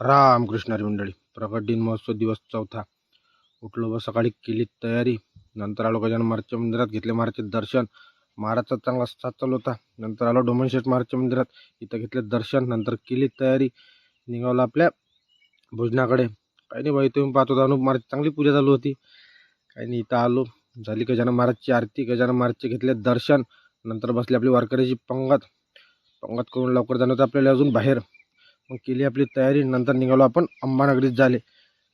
रामकृष्ण हरी मंडळी. प्रकट दिन महोत्सव दिवस चौथा. उठलो व सकाळी केली तयारी. नंतर आलो गजानन महाराजच्या मंदिरात, घेतले महाराजचे दर्शन. महाराजचा चांगला साथ चालू होता. नंतर आलो डोमनशेठ महाराजच्या मंदिरात, इथं घेतले दर्शन. नंतर केली तयारी, निघालो आपल्या भोजनाकडे. काही नाही बाई, तुम्ही पाहतो अनुप महाराज चांगली पूजा चालू होती. काही नाही, इथं आलो, झाली गजानन महाराजची आरती. गजानन महाराजचे घेतले दर्शन. नंतर बसली आपली वारकऱ्याची पंगत करून लवकर जाणं होतं आपल्याला अजून बाहेर. मग केली आपली तयारी. नंतर निघालो आपण अंबानगरीत झाले,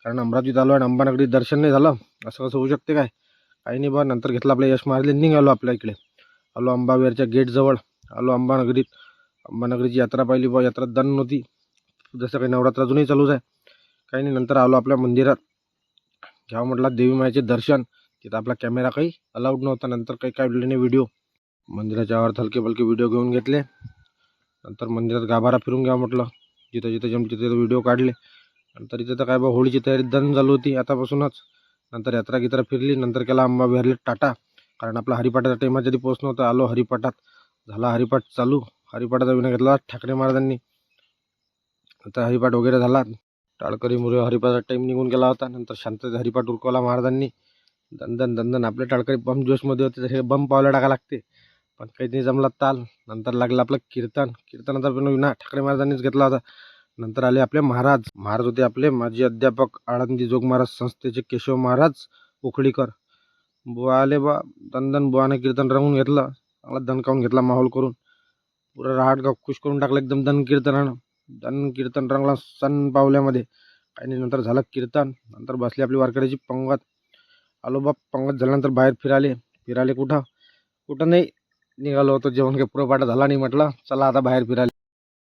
कारण अमरावतीत आलो आणि अंबानगरीत दर्शन नाही झालं, असं कसं होऊ शकते काय? काही नाही बा. नंतर घेतला आपल्या यश महाराजले, निघालो आपल्या इकडे. आलो अंबावेरच्या गेटजवळ, आलो अंबानगरीत. अंबानगरीची यात्रा पाहिली बा. यात्रा दन नव्हती, जसं काही नवरात्र अजूनही चालूच आहे. काही नाही, नंतर आलो आपल्या मंदिरात, घ्यावं म्हटलं देवी मायेचे दर्शन. तिथं आपला कॅमेरा काही अलाउड नव्हता, नंतर काही काढले नाही व्हिडिओ. मंदिराच्या आवारात हलके फलके व्हिडिओ घेऊन घेतले. नंतर मंदिरात गाभारा फिरून घ्या म्हटलं, जिथं जिथं जम तिथे व्हिडिओ काढले. नंतर इथं तर काय बा, होळीची तयारी दन चालू होती आतापासूनच. नंतर यात्रा गित्रा फिरली. नंतर केला अंबा विहारले टाटा, कारण आपला हरिपाठाच्या टायमाच्या आधी पोहोचणं होतं. आलो हरिपाठात, झाला हरिपाठ चालू. हरिपाठाचा विना घेतला ठाकरे महाराजांनी. आता हरिपाठ वगैरे झाला. टाळकरी मुरे हरिपाठाचा टाईम निघून गेला होता. नंतर शांततेत हरिपाठ उरकवला महाराजांनी. दंदन दंदन आपले टाळकरी बम जोशमध्ये होते, तसे बम पावला टाका लागते, पण काही नाही जमला ताल. नंतर लागलं आपलं कीर्तनाचा पण विना ठाकरे महाराजांनीच घेतला होता. नंतर आले आपले महाराज होते आपले माजी अध्यापक आळंदी जोग महाराज संस्थेचे केशव महाराज उखळीकर. बुवा आले बा. दंदन बुवाने कीर्तन रंगून घेतलं, चांगला दणकावून घेतला माहोल करून. पुरा राहाट गाव खुश करून टाकलं एकदम दन कीर्तन रंगला सण पावल्यामध्ये. काही नाही, नंतर झालं कीर्तन. नंतर बसली आपली वारकऱ्याची पंगत. आलो बा. पंगत झाल्यानंतर बाहेर फिराले कुठं नाही, निघालो होतो. जेवण काही पुरपाटा झाला नाही, म्हटलं चला आता बाहेर फिरायला.